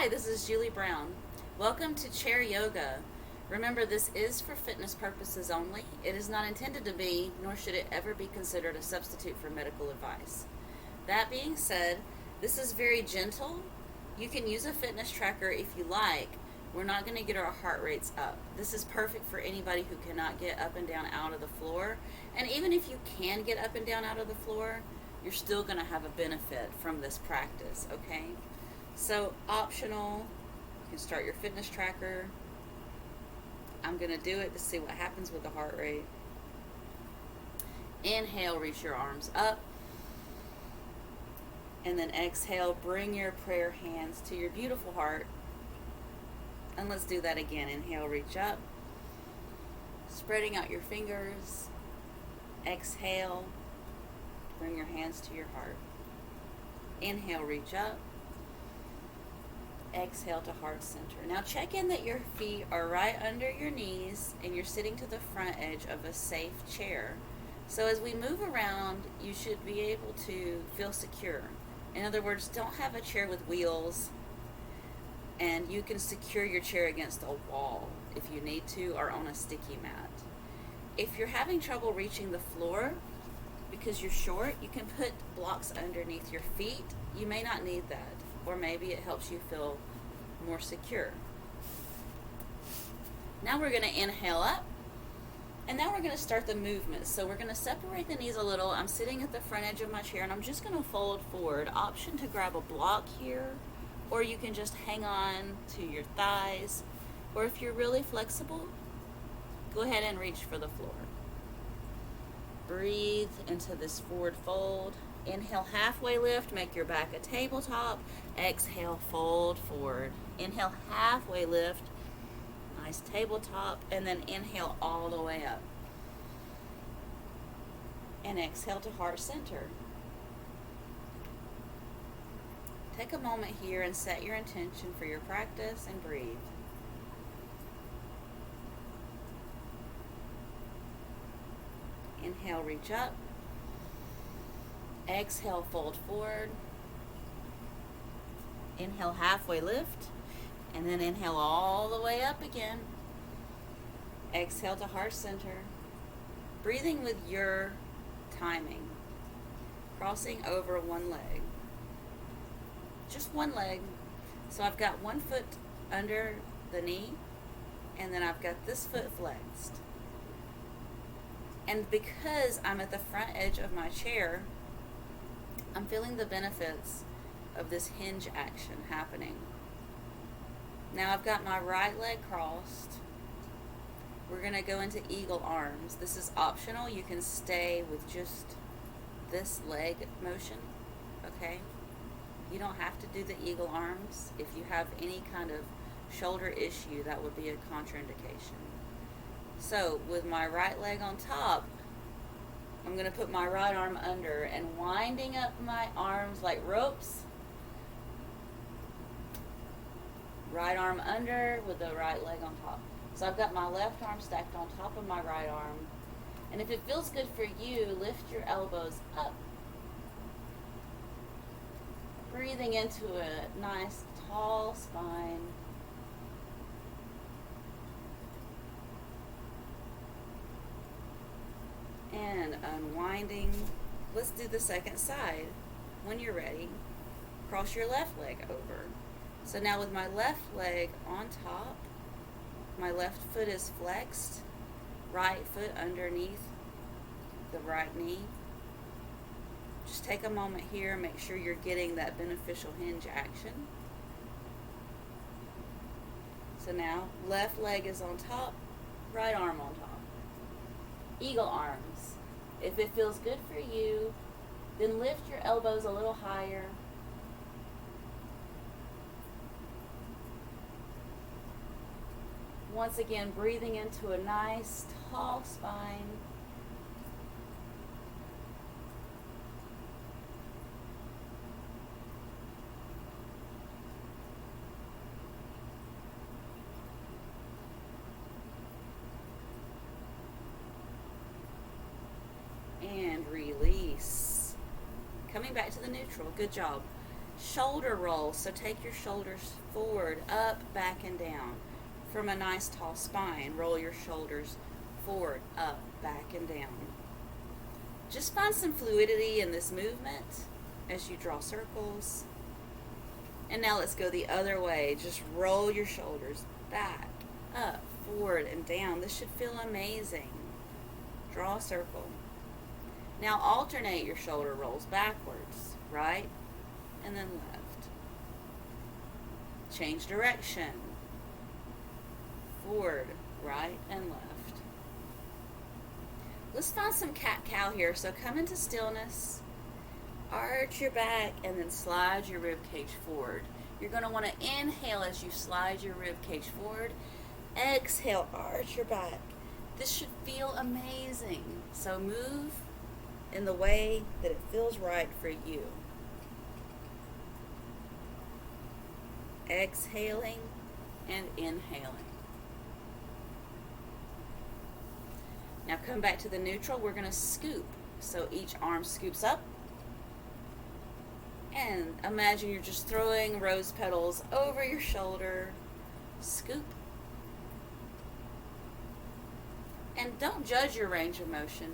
Hi, this is Julie Brown. Welcome to Chair Yoga. Remember, this is for fitness purposes only. It is not intended to be, nor should it ever be considered a substitute for medical advice. That being said, this is very gentle. You can use a fitness tracker if you like. We're not going to get our heart rates up. This is perfect for anybody who cannot get up and down out of the floor. And even if you can get up and down out of the floor, you're still going to have a benefit from this practice, okay? So, optional, you can start your fitness tracker. I'm going to do it to see what happens with the heart rate. Inhale, reach your arms up. And then exhale, bring your prayer hands to your beautiful heart. And let's do that again. Inhale, reach up. Spreading out your fingers. Exhale, bring your hands to your heart. Inhale, reach up. Exhale to heart center. Now check in that your feet are right under your knees and you're sitting to the front edge of a safe chair. So as we move around, you should be able to feel secure. In other words, don't have a chair with wheels, and you can secure your chair against a wall if you need to, or on a sticky mat. If you're having trouble reaching the floor because you're short, you can put blocks underneath your feet. You may not need that, or maybe it helps you feel more secure. Now we're going to inhale up, and now we're going to start the movement. So we're going to separate the knees a little. I'm sitting at the front edge of my chair, and I'm just going to fold forward. Option to grab a block here, or you can just hang on to your thighs, or if you're really flexible, go ahead and reach for the floor. Breathe into this forward fold. Inhale, halfway lift, make your back a tabletop. Exhale, fold forward. Inhale, halfway lift, nice tabletop, and then inhale all the way up. And exhale to heart center. Take a moment here and set your intention for your practice and breathe. Inhale, reach up. Exhale, fold forward. Inhale, halfway lift. And then inhale all the way up again. Exhale to heart center. Breathing with your timing. Crossing over one leg. Just one leg. So I've got one foot under the knee, and then I've got this foot flexed. And because I'm at the front edge of my chair, I'm feeling the benefits of this hinge action happening. Now I've got my right leg crossed. We're going to go into eagle arms. This is optional. You can stay with just this leg motion, okay? You don't have to do the eagle arms. If you have any kind of shoulder issue, that would be a contraindication. So with my right leg on top, I'm going to put my right arm under and winding up my arms like ropes. Right arm under with the right leg on top. So I've got my left arm stacked on top of my right arm. And if it feels good for you, lift your elbows up. Breathing into a nice tall spine. And unwinding. Let's do the second side. When you're ready, cross your left leg over. So now with my left leg on top, my left foot is flexed, right foot underneath the right knee. Just take a moment here, make sure you're getting that beneficial hinge action. So now left leg is on top, right arm on top. Eagle arms. If it feels good for you, then lift your elbows a little higher. Once again, breathing into a nice tall spine. And release. Coming back to the neutral. Good job. Shoulder roll, so take your shoulders forward, up, back, and down. From a nice tall spine, roll your shoulders forward, up, back, and down. Just find some fluidity in this movement as you draw circles. And now let's go the other way. Just roll your shoulders back, up, forward, and down. This should feel amazing. Draw a circle. Now alternate your shoulder rolls backwards, right, and then left. Change direction. Forward, right, and left. Let's find some cat-cow here. So come into stillness, arch your back, and then slide your rib cage forward. You're going to want to inhale as you slide your rib cage forward. Exhale, arch your back. This should feel amazing. So move in the way that it feels right for you. Exhaling and inhaling. Now come back to the neutral. We're going to scoop. So each arm scoops up. And imagine you're just throwing rose petals over your shoulder. Scoop. And don't judge your range of motion.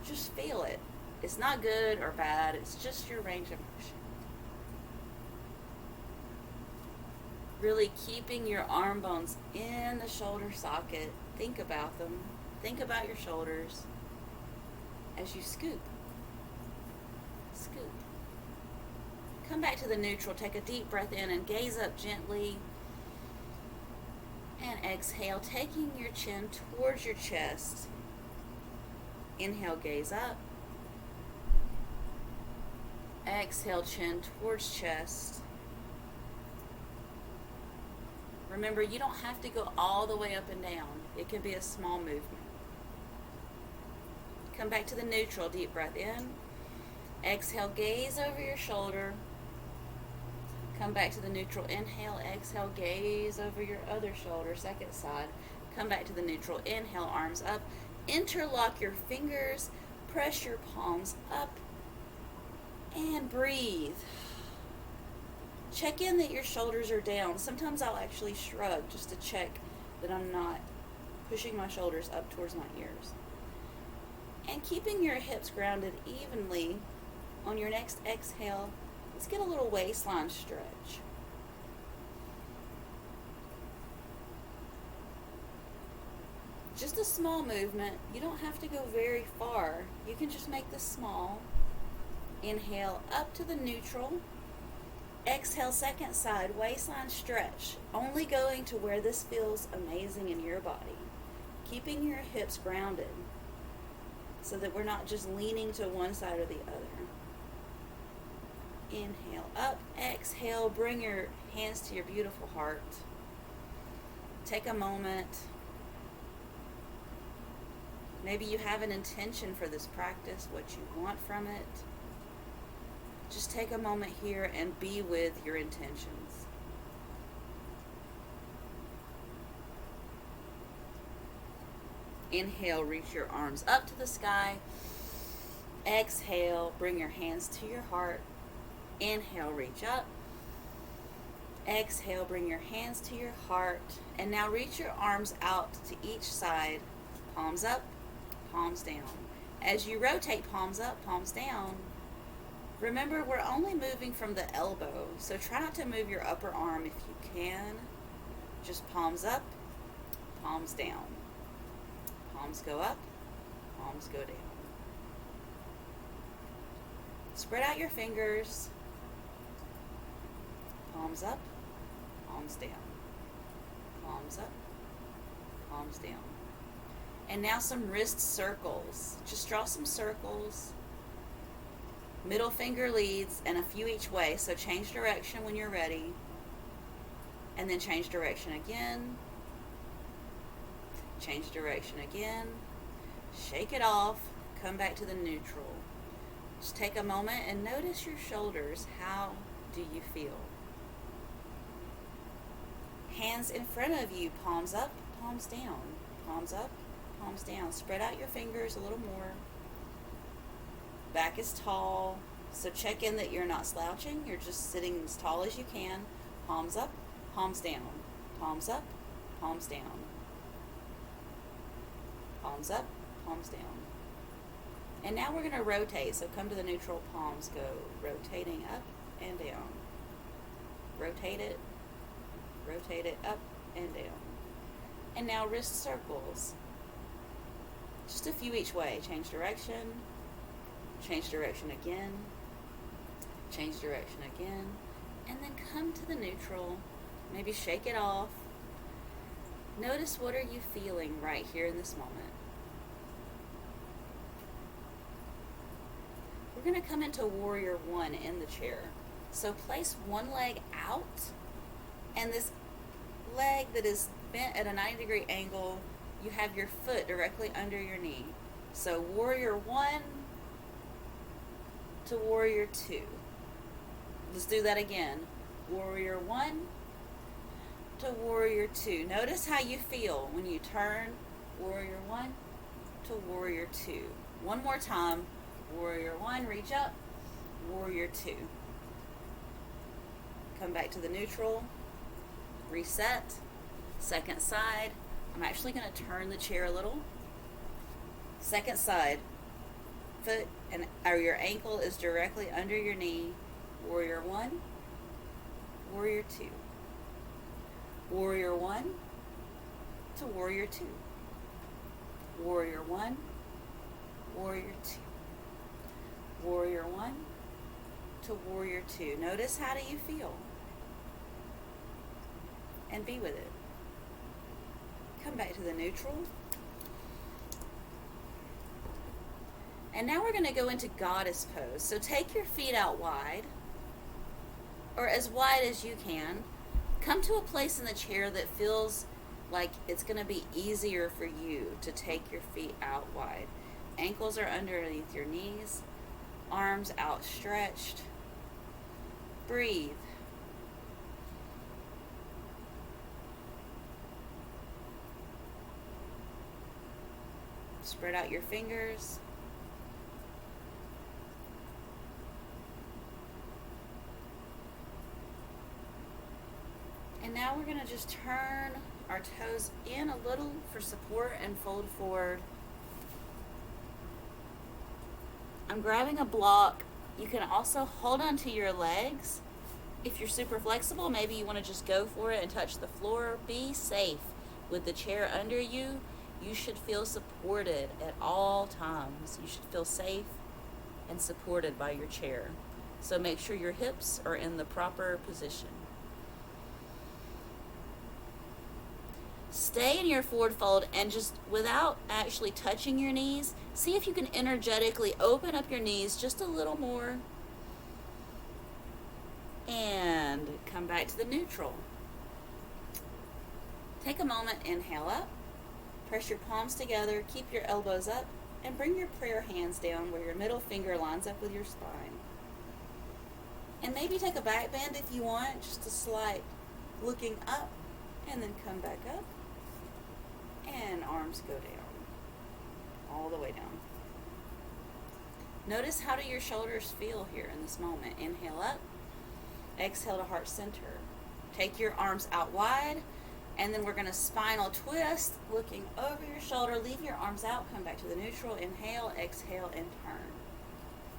Just feel it. It's not good or bad. It's just your range of motion. Really keeping your arm bones in the shoulder socket. Think about them. Think about your shoulders as you scoop. Scoop. Come back to the neutral. Take a deep breath in and gaze up gently. And exhale, taking your chin towards your chest. Inhale, gaze up. Exhale, chin towards chest. Remember, you don't have to go all the way up and down. It can be a small movement. Come back to the neutral. Deep breath in. Exhale, gaze over your shoulder. Come back to the neutral. Inhale, exhale, gaze over your other shoulder, second side. Come back to the neutral. Inhale, arms up. Interlock your fingers. Press your palms up. And breathe. Check in that your shoulders are down. Sometimes I'll actually shrug just to check that I'm not pushing my shoulders up towards my ears. And keeping your hips grounded evenly. On your next exhale, let's get a little waistline stretch. Just a small movement. You don't have to go very far. You can just make this small. Inhale up to the neutral. Exhale, second side, waistline stretch. Only going to where this feels amazing in your body. Keeping your hips grounded so that we're not just leaning to one side or the other. Inhale up, exhale, bring your hands to your beautiful heart. Take a moment. Maybe you have an intention for this practice, what you want from it. Just take a moment here and be with your intentions. Inhale, reach your arms up to the sky. Exhale, bring your hands to your heart. Inhale, reach up. Exhale, bring your hands to your heart. And now reach your arms out to each side. Palms up, palms down. As you rotate palms up, palms down, remember we're only moving from the elbow. So try not to move your upper arm if you can. Just palms up, palms down. Palms go up, palms go down. Spread out your fingers. Palms up, palms down. Palms up, palms down. And now some wrist circles. Just draw some circles. Middle finger leads and a few each way. So change direction when you're ready. And then change direction again. Change direction again. Shake it off. Come back to the neutral. Just take a moment and notice your shoulders. How do you feel? Hands in front of you. Palms up, palms down. Palms up, palms down. Spread out your fingers a little more. Back is tall. So check in that you're not slouching. You're just sitting as tall as you can. Palms up, palms down. Palms up, palms down. Palms up, palms down. And now we're going to rotate. So come to the neutral, palms go rotating up and down. Rotate it up and down. And now wrist circles. Just a few each way. Change direction again, change direction again, and then come to the neutral. Maybe shake it off. Notice, what are you feeling right here in this moment? We're going to come into warrior one in the chair. So place one leg out, and this leg that is bent at a 90-degree angle, you have your foot directly under your knee. So warrior one to warrior two. Let's do that again. Warrior one to warrior two. Notice how you feel when you turn. Warrior one to warrior two. One more time. Warrior one, reach up. Warrior two. Come back to the neutral. Reset. Second side. I'm actually going to turn the chair a little. Second side. Foot or your ankle is directly under your knee. Warrior one. Warrior two. Warrior one to warrior two. Warrior one. Warrior two. Warrior one to warrior two. Notice, how do you feel? And be with it. Come back to the neutral. And now we're going to go into goddess pose. So take your feet out wide, or as wide as you can. Come to a place in the chair that feels like it's going to be easier for you to take your feet out wide. Ankles are underneath your knees. Arms outstretched. Breathe. Spread out your fingers. And now we're going to just turn our toes in a little for support and fold forward. I'm grabbing a block. You can also hold onto your legs. If you're super flexible, maybe you want to just go for it and touch the floor. Be safe with the chair under you. You should feel supported at all times. You should feel safe and supported by your chair. So make sure your hips are in the proper position. Stay in your forward fold, and just without actually touching your knees, see if you can energetically open up your knees just a little more. And come back to the neutral. Take a moment, inhale up. Press your palms together, keep your elbows up, and bring your prayer hands down where your middle finger lines up with your spine. And maybe take a back bend if you want, just a slight looking up, and then come back up. And arms go down, all the way down. Notice, how do your shoulders feel here in this moment? Inhale up, exhale to heart center. Take your arms out wide, and then we're going to spinal twist, looking over your shoulder. Leave your arms out, come back to the neutral. Inhale, exhale, and turn.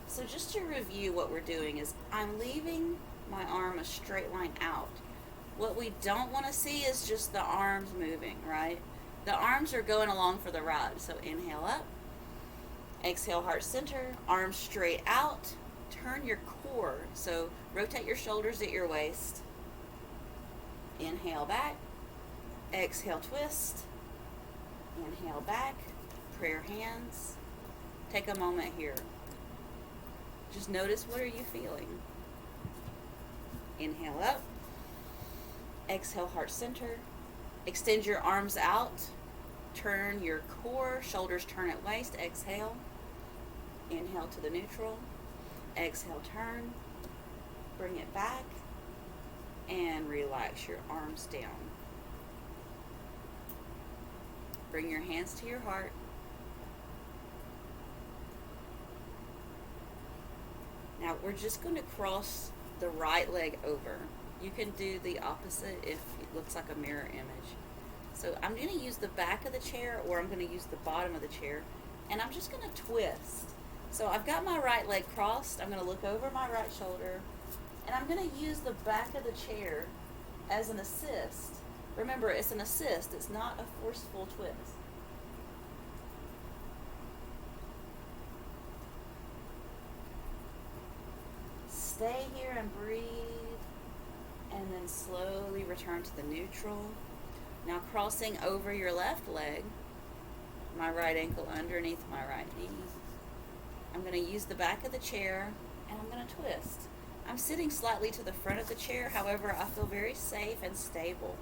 So just to review, what we're doing is I'm leaving my arm a straight line out. What we don't want to see is just the arms moving, right? The arms are going along for the ride. So inhale up, exhale heart center, arms straight out, turn your core. So rotate your shoulders at your waist. Inhale back, exhale twist, inhale back, prayer hands. Take a moment here. Just notice, what are you feeling? Inhale up, exhale heart center. Extend your arms out. Turn your core. Shoulders turn at waist. Exhale. Inhale to the neutral. Exhale, turn. Bring it back. And relax your arms down. Bring your hands to your heart. Now Now we're just going to cross the right leg over. You can do the opposite if it looks like a mirror image. So I'm going to use the back of the chair, or I'm going to use the bottom of the chair, and I'm just going to twist. So I've got my right leg crossed. I'm going to look over my right shoulder, and I'm going to use the back of the chair as an assist. Remember, it's an assist. It's not a forceful twist. Stay here and breathe, and then slowly return to the neutral. Now crossing over your left leg, my right ankle underneath my right knee. I'm going to use the back of the chair, and I'm going to twist. I'm sitting slightly to the front of the chair, however, I feel very safe and stable.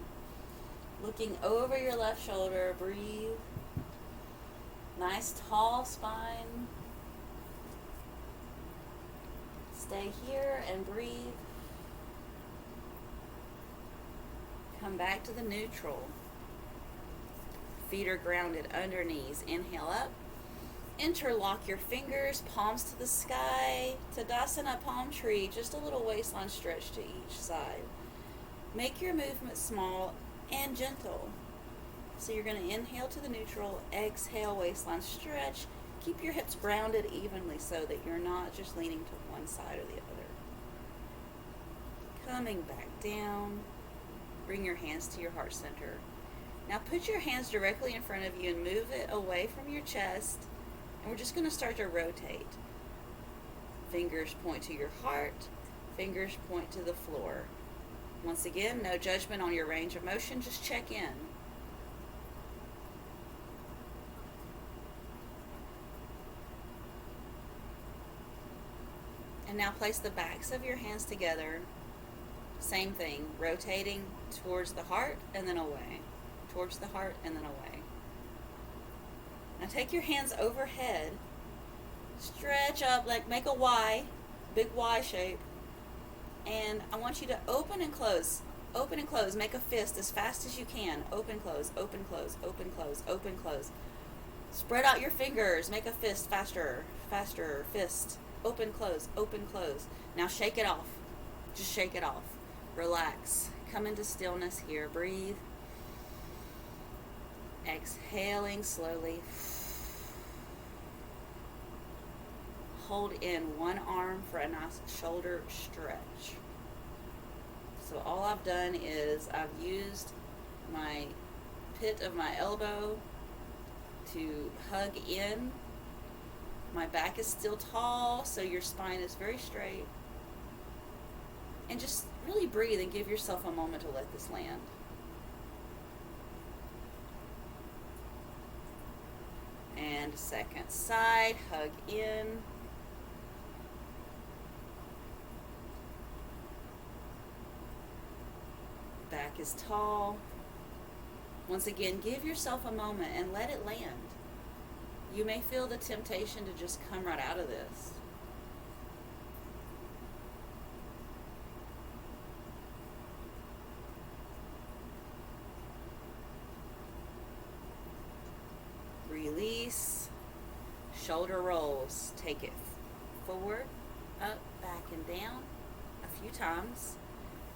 Looking over your left shoulder, breathe. Nice tall spine. Stay here and breathe. Come back to the neutral. Feet are grounded under knees. Inhale up. Interlock your fingers, palms to the sky. Tadasana palm tree, just a little waistline stretch to each side. Make your movement small and gentle. So you're going to inhale to the neutral, exhale, waistline stretch. Keep your hips grounded evenly so that you're not just leaning to one side or the other. Coming back down. Bring your hands to your heart center. Now put your hands directly in front of you and move it away from your chest. And we're just going to start to rotate. Fingers point to your heart. Fingers point to the floor. Once again, no judgment on your range of motion. Just check in. And now place the backs of your hands together. Same thing, rotating towards the heart and then away. Towards the heart and then away. Now take your hands overhead. Stretch up, like make a Y, big Y shape. And I want you to open and close. Open and close. Make a fist as fast as you can. Open, close, open, close, open, close, open, close. Spread out your fingers. Make a fist faster, faster, fist. Open, close, open, close. Now shake it off. Just shake it off. Relax. Come into stillness here. Breathe. Exhaling slowly. Hold in one arm for a nice shoulder stretch. So all I've done is I've used my pit of my elbow to hug in. My back is still tall, so your spine is very straight. And just really breathe and give yourself a moment to let this land. And second side, hug in. Back is tall. Once again, give yourself a moment and let it land. You may feel the temptation to just come right out of this. Release. Shoulder rolls. Take it forward, up, back, and down a few times.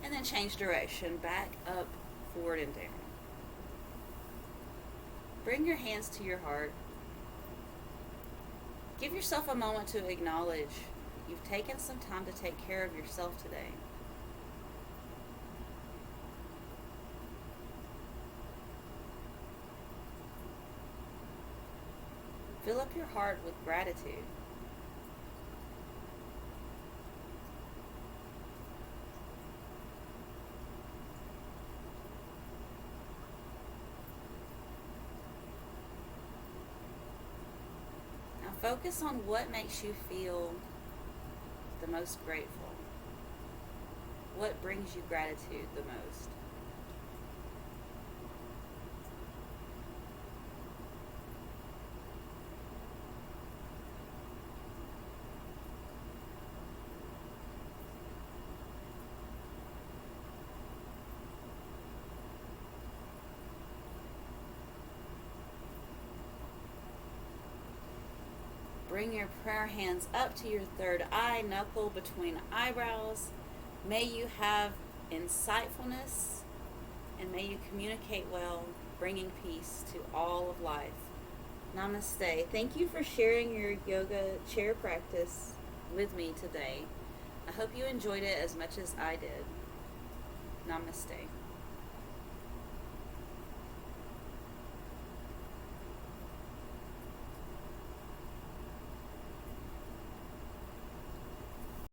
And then change direction. Back, up, forward, and down. Bring your hands to your heart. Give yourself a moment to acknowledge you've taken some time to take care of yourself today. Fill up your heart with gratitude. Focus on what makes you feel the most grateful. What brings you gratitude the most? Bring your prayer hands up to your third eye, knuckle between eyebrows. May you have insightfulness, and may you communicate well, bringing peace to all of life. Namaste. Thank you for sharing your yoga chair practice with me today. I hope you enjoyed it as much as I did. Namaste.